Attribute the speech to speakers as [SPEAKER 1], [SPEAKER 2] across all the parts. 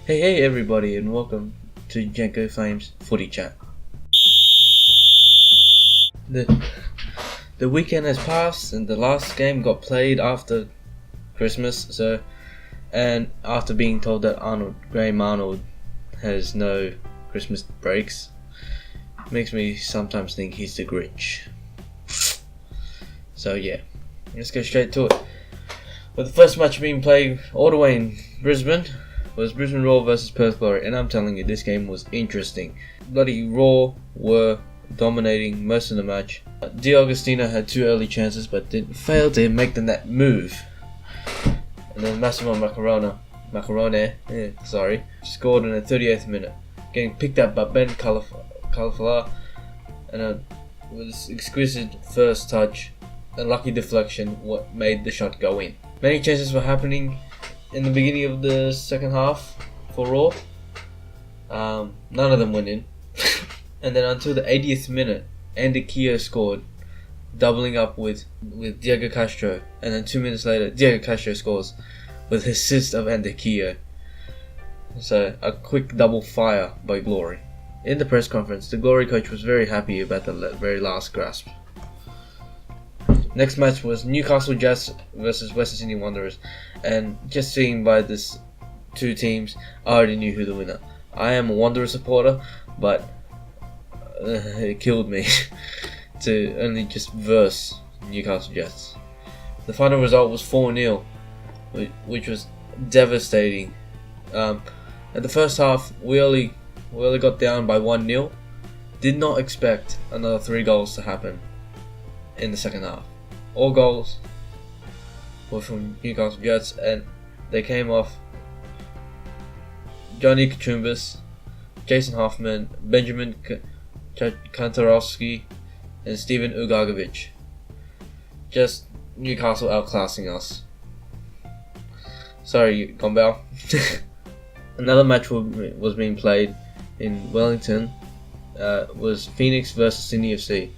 [SPEAKER 1] Hey everybody, and welcome to Jenko Flames Footy Chat. The weekend has passed and the last game got played after Christmas, and after being told that Graham Arnold has no Christmas breaks, makes me sometimes think he's the Grinch. So yeah, let's get straight to it. With the first match being played all the way in Brisbane was Brisbane Roar versus Perth Glory, and I'm telling you, this game was interesting. Bloody Roar were dominating most of the match. D'Agostino had two early chances but failed to make the net move. And then Massimo Macarone scored in the 38th minute, getting picked up by Ben Califala, and with this exquisite first touch, a lucky deflection what made the shot go in. Many chances were happening in the beginning of the second half for Raw. None of them went in. And then until the 80th minute, Andy Keogh scored, doubling up with Diego Castro. And then 2 minutes later, Diego Castro scores with his assist of Andy Keogh. So a quick double fire by Glory. In the press conference, the Glory coach was very happy about the very last grasp. Next match was Newcastle Jets versus Western Sydney Wanderers, and just seeing by this two teams, I already knew who the winner. I am a Wanderer supporter, but it killed me to only just verse Newcastle Jets. The final result was 4-0, which was devastating. At the first half, we only got down by 1-0. Did not expect another 3 goals to happen in the second half. All goals were from Newcastle Jets, and they came off Johnny Kachumbas, Jason Hoffman, Benjamin Kantarowski, and Steven Ugagovic. Just Newcastle outclassing us. Sorry, Gombau. Another match was being played in Wellington. Was Phoenix versus Sydney FC.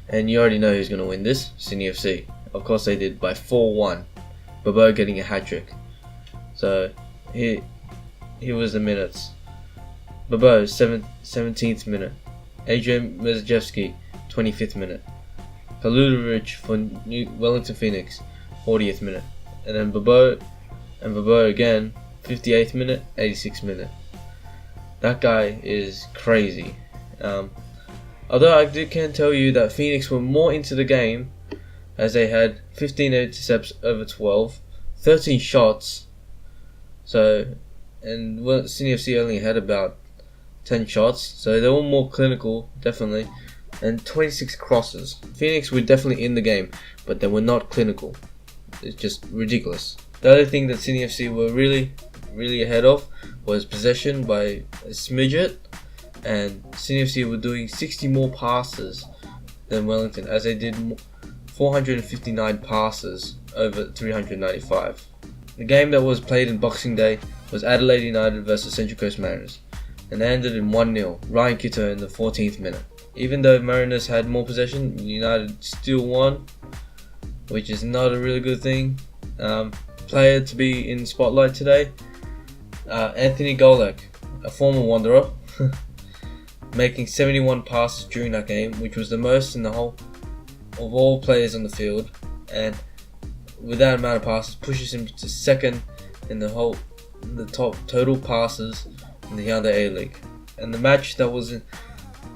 [SPEAKER 1] And you already know who's going to win this, Sydney FC. Of course they did by 4-1. Bobo getting a hat-trick. So, here was the minutes. Bobo, 17th minute. Adrian Mezejevski, 25th minute. Kaludovic for Wellington Phoenix, 40th minute. And then Bobo again, 58th minute, 86th minute. That guy is crazy. Although I can tell you that Phoenix were more into the game, as they had 15 intercepts over 12, 13 shots. So, and Sydney FC only had about 10 shots, so they were more clinical, definitely, and 26 crosses. Phoenix were definitely in the game, but they were not clinical. It's just ridiculous. The other thing that Sydney FC were really ahead of was possession by a smidget. And Sydney FC were doing 60 more passes than Wellington, as they did 459 passes over 395. The game that was played in Boxing Day was Adelaide United versus Central Coast Mariners, and they ended in 1-0, Ryan Kitto in the 14th minute. Even though Mariners had more possession, United still won, which is not a really good thing. Player to be in spotlight today, Anthony Golek, a former Wanderer, making 71 passes during that game, which was the most in the whole of all players on the field, and with that amount of passes pushes him to second in the top total passes in the Hyundai A-League. And the match that was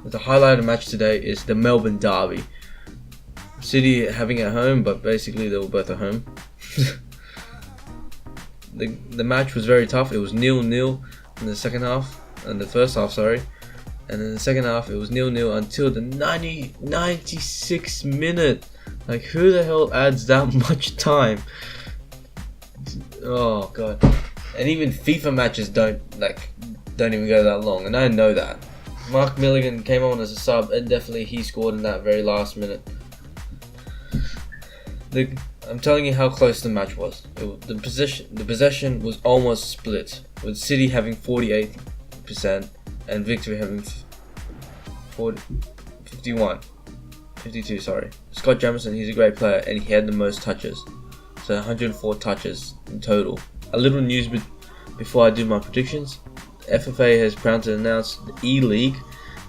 [SPEAKER 1] the highlight of the match today is the Melbourne Derby. City having it at home, but basically they were both at home. The match was very tough. It was 0-0 in the second half, and the first half, sorry. And in the second half, it was 0-0 until the 96th minute. Like, who the hell adds that much time? Oh god! And even FIFA matches don't even go that long, and I know that. Mark Milligan came on as a sub, and definitely he scored in that very last minute. I'm telling you how close the match was. The possession was almost split, with City having 48% and Victory having 52, sorry. Scott Jamieson, he's a great player, and he had the most touches. So 104 touches in total. A little news before I do my predictions, FFA has proud to announce the E-League,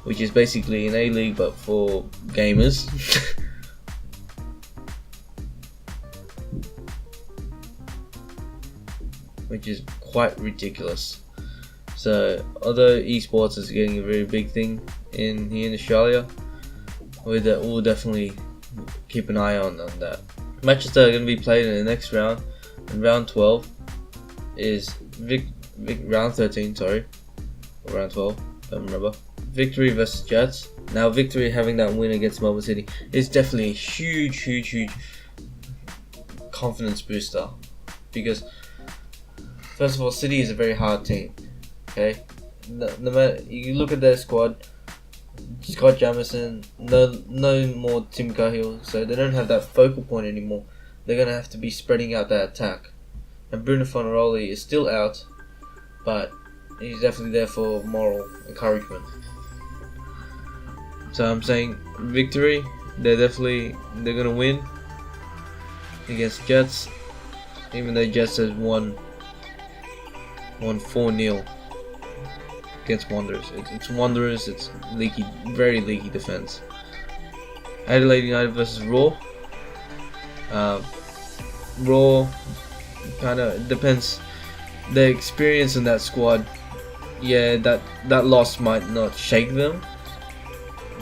[SPEAKER 1] which is basically an A-League but for gamers. Which is quite ridiculous. So although esports is getting a very big thing here in Australia, we'll definitely keep an eye on that. Matches that are going to be played in the next round, in round 12, is round 13, sorry, or round 12, don't remember. Victory versus Jets. Now Victory having that win against Melbourne City is definitely a huge confidence booster, because first of all, City is a very hard team. Okay, no matter you look at their squad, Scott Jamieson, no more Tim Cahill, so they don't have that focal point anymore. They're gonna have to be spreading out that attack. And Bruno Fonioli is still out, but he's definitely there for moral encouragement. So I'm saying Victory. They're gonna win against Jets, even though Jets has won 4-0 against Wanderers. It's Wanderers. It's leaky, very leaky defense. Adelaide United versus Raw. Raw kind of depends. The experience in that squad, yeah, that loss might not shake them,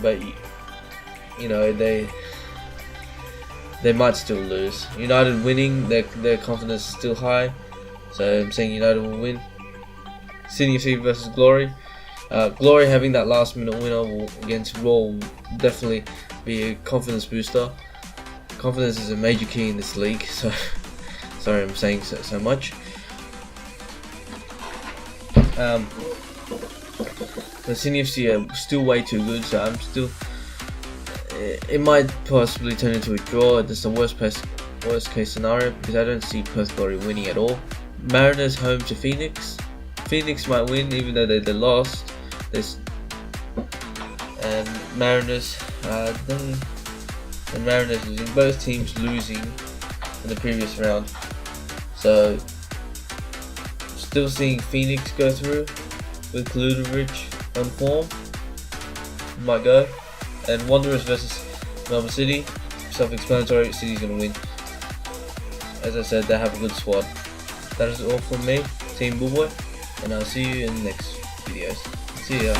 [SPEAKER 1] but you know they might still lose. United winning, their confidence is still high, so I'm saying United will win. Sydney FC versus Glory. Glory having that last minute winner against Raw will definitely be a confidence booster. Confidence is a major key in this league, so sorry I'm saying so much. The Sydney FC are still way too good, so I'm still. It might possibly turn into a draw. That's the worst case scenario, because I don't see Perth Glory winning at all. Mariners home to Phoenix. Phoenix might win even though they lost. And Mariners, losing. Both teams losing in the previous round. So still seeing Phoenix go through with Kludovic on form. Might go. And Wanderers versus Melbourne City. Self-explanatory. City's gonna win. As I said, they have a good squad. That is all from me, Team Bullboy, and I'll see you in the next videos. See ya.